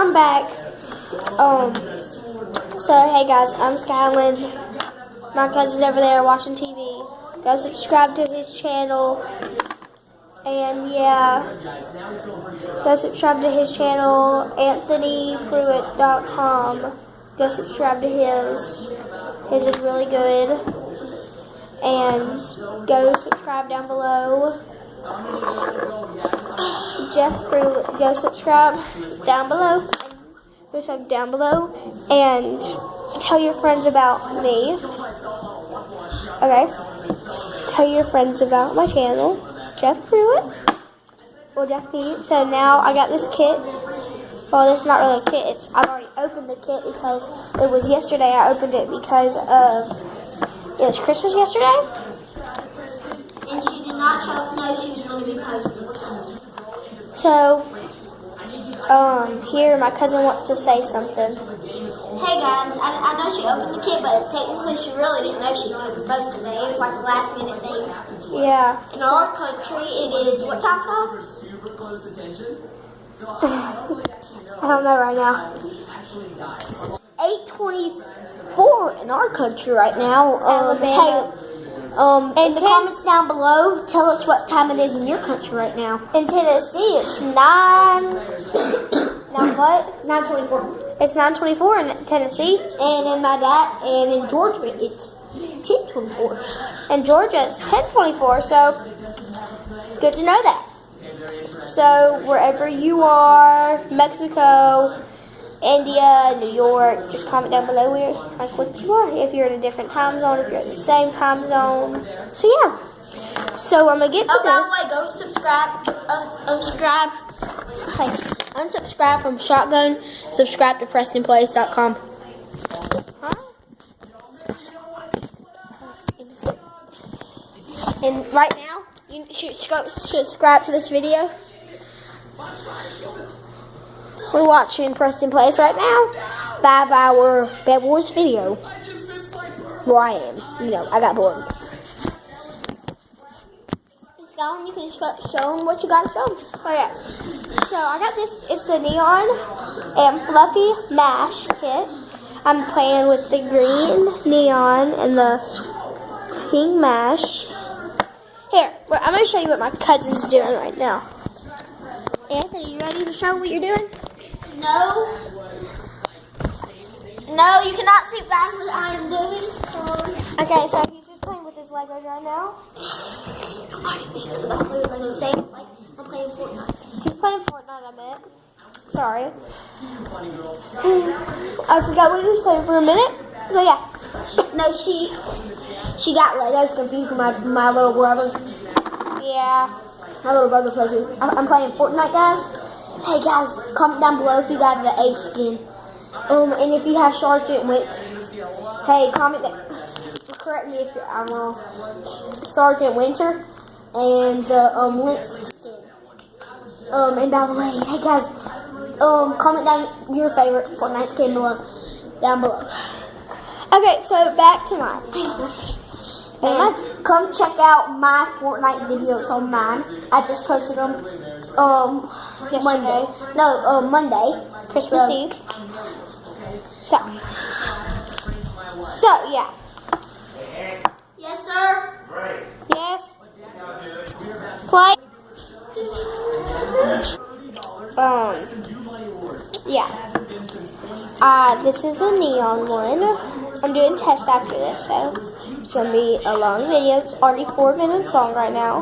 I'm back. So hey guys, I'm Skylin. My cousin's over there watching TV. Go subscribe to his channel. And yeah, go subscribe to his channel, AnthonyPruitt.com. Go subscribe to his. His is really good. And go subscribe down below. Jeff Pruitt, go subscribe down below. Go subscribe down below. And tell your friends about me. Okay. Tell your friends about my channel. Jeff Pruitt. Well, Jeff Pruitt. So now I got this kit. Well, this is not really a kit. I've already opened the kit because it was yesterday. I opened it because it was Christmas yesterday. And she did not know she was going to be posting. So, here my cousin wants to say something. Hey guys, I know she opened the kit, but technically she really didn't know she was going to be posting today. It was like a last minute thing. Yeah. In our country, it is, what time, Scott? I don't know right now. 8:24 in our country right now. Hey, in the comments down below, tell us what time it is in your country right now. In Tennessee, it's 9:24. It's 9:24 in Tennessee, and in Georgia, it's 10:24. In Georgia, it's 10:24. So good to know that. So wherever you are, Mexico, India, New York, just comment down below where, like what you are. If you're in a different time zone, if you're in the same time zone. So yeah. So I'm gonna get to this. By the way, go subscribe. Hey, unsubscribe from Shotgun. Subscribe to PrestonPlays.com. And right now, you should subscribe to this video. We're watching Preston Plays right now. 5-hour Bad Wars video. Where I am. I got bored. Scotland, you can show them what you got to show them. Oh yeah. So I got this. It's the Neon and Fluffy Mash kit. I'm playing with the green Neon and the pink Mash. Here, I'm going to show you what my cousin's doing right now. Anthony, you ready to show what you're doing? No. No, you cannot see guys what I am doing. Okay, so he's just playing with his Legos right now. I'm playing Fortnite. He's playing Fortnite, I meant. Sorry. I forgot what he was playing for a minute. So yeah. No, she got Legos confused with my little brother. Yeah. My little brother plays with. I'm playing Fortnite, guys. Hey guys, comment down below if you got the Ace skin. And if you have Sergeant Winter. Hey, comment that. Correct me if I'm wrong. Sergeant Winter and the Lynx skin. And by the way, hey guys, comment down your favorite Fortnite skin down below. Okay, so back to mine. And come check out my Fortnite videos on mine. I just posted them Monday. No, Monday. Christmas Eve. So yeah. Yes, sir. Yes. Play. Yeah. This is the Neon one. I'm doing test after this, so it's gonna be a long video. It's already 4 minutes long right now.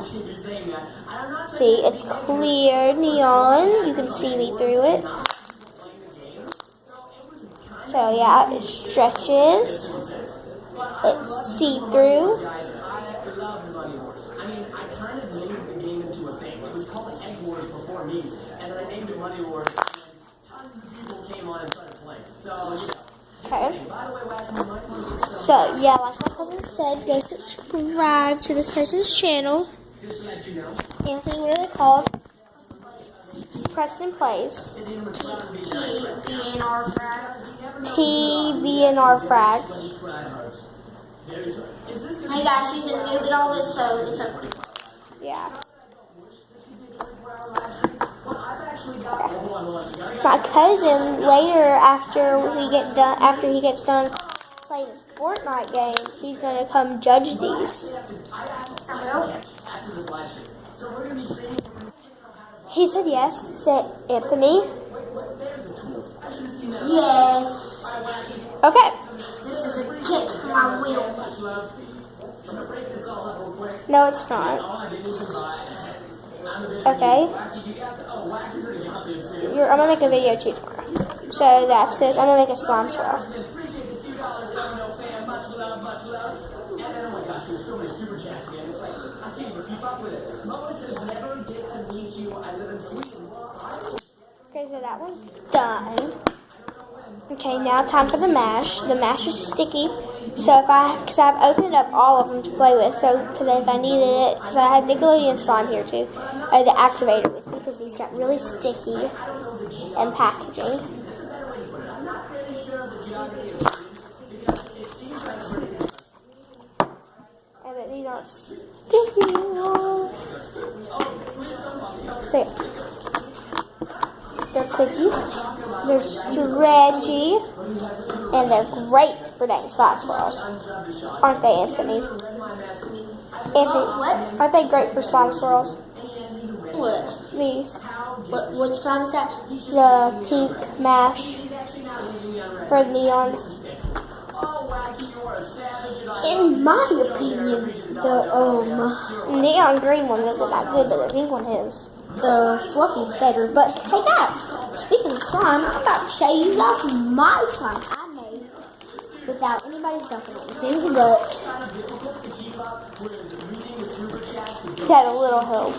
See, it's clear neon. You can see me through it. So yeah, it stretches. It's see-through. Okay. So yeah, like my cousin said, go subscribe to this person's channel. Anthony, what are they called? Preston Plays. TVNR Frags. Hey guys, she's a noob at all this, so it's okay. Yeah. My cousin later, after he gets done playing his Fortnite game, he's gonna come judge these. He said yes. Said Anthony. Yes. Okay. This is against my will. No, it's not. Okay. I'm gonna make a video too tomorrow. So that's this. I'm gonna make a slime swirl. Okay, so that one's done. Okay, now time for the mash. The mash is sticky. So because I've opened up all of them to play with. So because if I needed it, because I have Nickelodeon slime here too, I had the activator with me because these got really sticky and packaging. But these aren't sticky. So yeah. They're cookies, they're stretchy, and they're great for dang slime swirls. Aren't they, Anthony? Anthony, aren't they great for slime swirls? What? These. Which slime is that? The pink mash for neon. In my opinion, the Neon green one isn't that good, but the pink one is. the fluffy's better. But hey guys, speaking of slime, I'm about to show you guys my slime I made without anybody's help or anything, but He had a little help.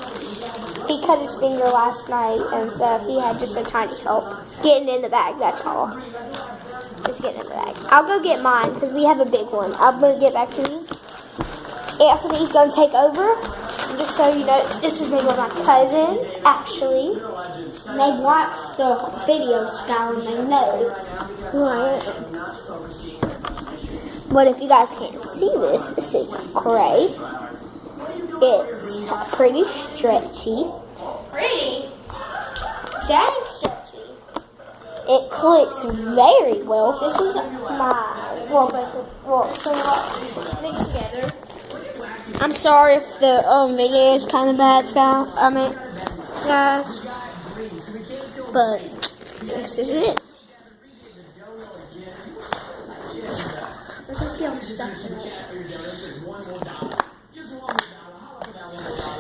He cut his finger last night, and so he had just a tiny help getting in the bag. That's all. Just getting in the bag. I'll go get mine because we have a big one. I'm gonna get back to these. Anthony's gonna take over. And just so you know, this is made with my cousin, Ashley. they've watched the video style and they know who I am. But if you guys can't see this is gray. It's pretty stretchy. Pretty? Dang stretchy. It clicks very well. This is my mixed together. I'm sorry if the video is kind of bad, guys. But this is it. Let's see how much stuff's in it.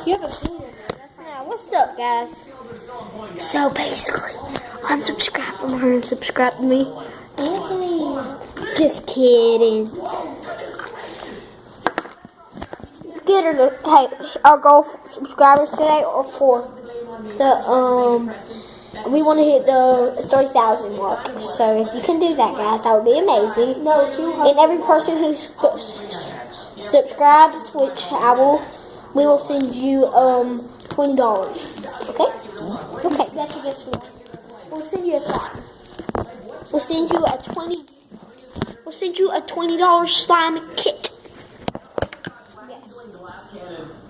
You have a finger there. Yeah, what's up, guys? So basically, unsubscribe from her and subscribe to me. Anthony. Just kidding. Get her to, hey, our goal for subscribers today are for the, we want to hit the 3,000 mark. So if you can do that, guys, that would be amazing. No, 200. And every person who subscribes, which we will send you $20. Okay? Okay. That's the best one. We'll send you a slime. We'll send you a $20 slime kit.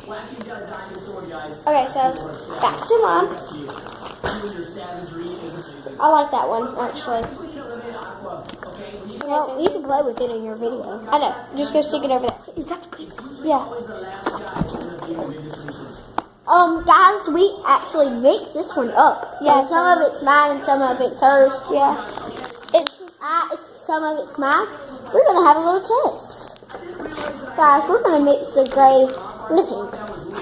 Yes. Okay, so back to mine. I like that one actually. Well, you can play with it in your video. I know. Just go stick it over there. Is that crazy? Yeah. Guys, we actually mixed this one up. So Yeah, some of it's mine and some of it's hers. Yeah. Some of it's mine. We're gonna have a little test, guys. We're gonna mix the gray and the pink.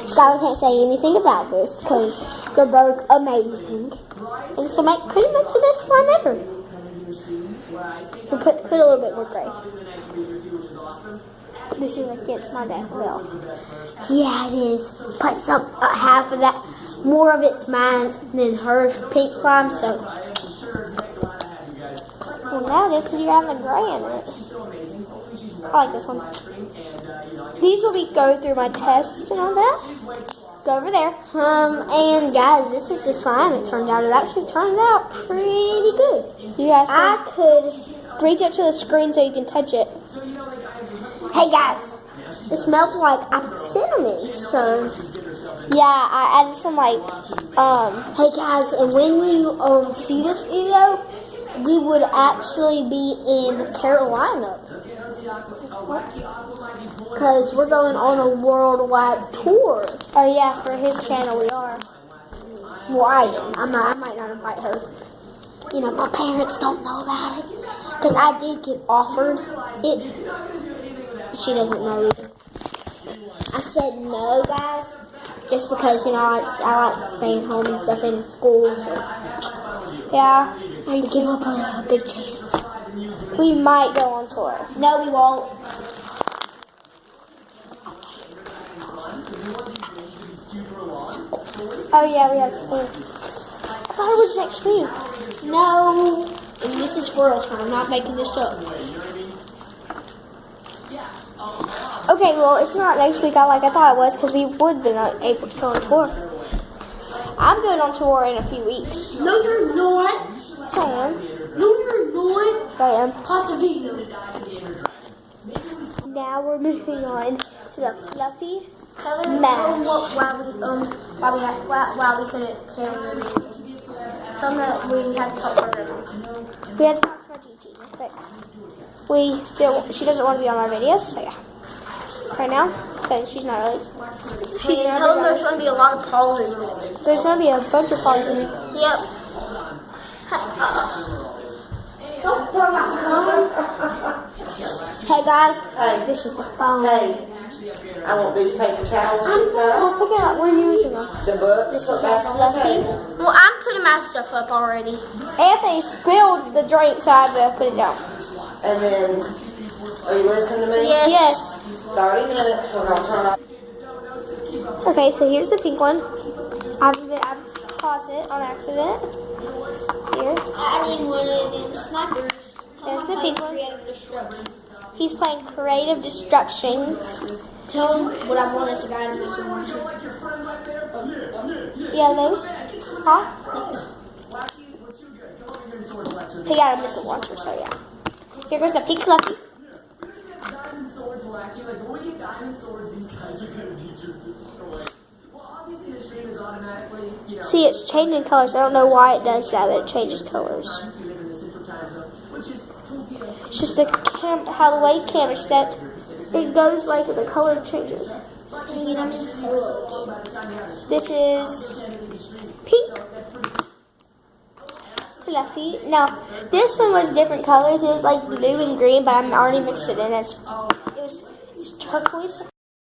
Skylar can't say anything about this because they're both amazing. And this will make pretty much the best slime ever. We'll put a little bit more gray. This is against my back well. Yeah, it is. But half of that, more of it's mine than hers, pink slime. So Well, now just because you're having the gray in it. I like this one. These will go through my test and all that. Go over there. and guys, this is the slime it turned out. It actually turned out pretty good. You guys I could. reach up to the screen so you can touch it. Hey guys, it smells like apple cinnamon. So Yeah, I added some like Hey guys, and when we see this video, we would actually be in Carolina. Because we're going on a worldwide tour. oh yeah, for his channel we are. Well, I am. I might not invite her. You know, my parents don't know about it. Because I did get offered it. She doesn't know either. I said no, guys. Just because, you know, I like staying home and stuff in school. So Yeah, I had to give up a big chance. we might go on tour. No, we won't. Oh yeah, we have school. I thought it was next week. No. And this is for real time. I'm not making this up. Okay, well it's not next week. I thought it was because we would have been able to go on tour. I'm going on tour in a few weeks. No, you're not. Yes, I am. No, you're not. I am. Pause the video. Now we're moving on to the fluffy. Tell them why we couldn't tell them. Tell them that we had to talk to our grandma. We had to talk to our Gigi, but she doesn't want to be on our videos, so yeah. Right now, because she's not really. Hey, and tell them there's going to be a lot of pauses. There's going to be a bunch of pauses. Yep. Don't throw my phone. Hey guys, Hey. this is the phone. Hey, I want these paper towels picked up. Oh, pick it up. We're using them. The book put back on the table. Well, I'm putting my stuff up already. Anthony spilled the drink, so I had to put it down. And then, are you listening to me? Yes. 30 minutes, we're going to turn off. Okay, so here's the pink one. I've paused it on accident. Here. I need one of them snipers. There's the pink one. Creative destruction. He's playing Creative Destruction. Tell him what I want as a guy to miss one. Yellow. Huh? He got a missile launcher, so yeah. Here goes the pink fluffy. See, it's changing colors. I don't know why it does that, but it changes colors. It's just how the way the camera's set. It goes like the color changes. This is pink. Fluffy. Now, this one was different colors. It was like blue and green, but I already mixed it in. It's turquoise.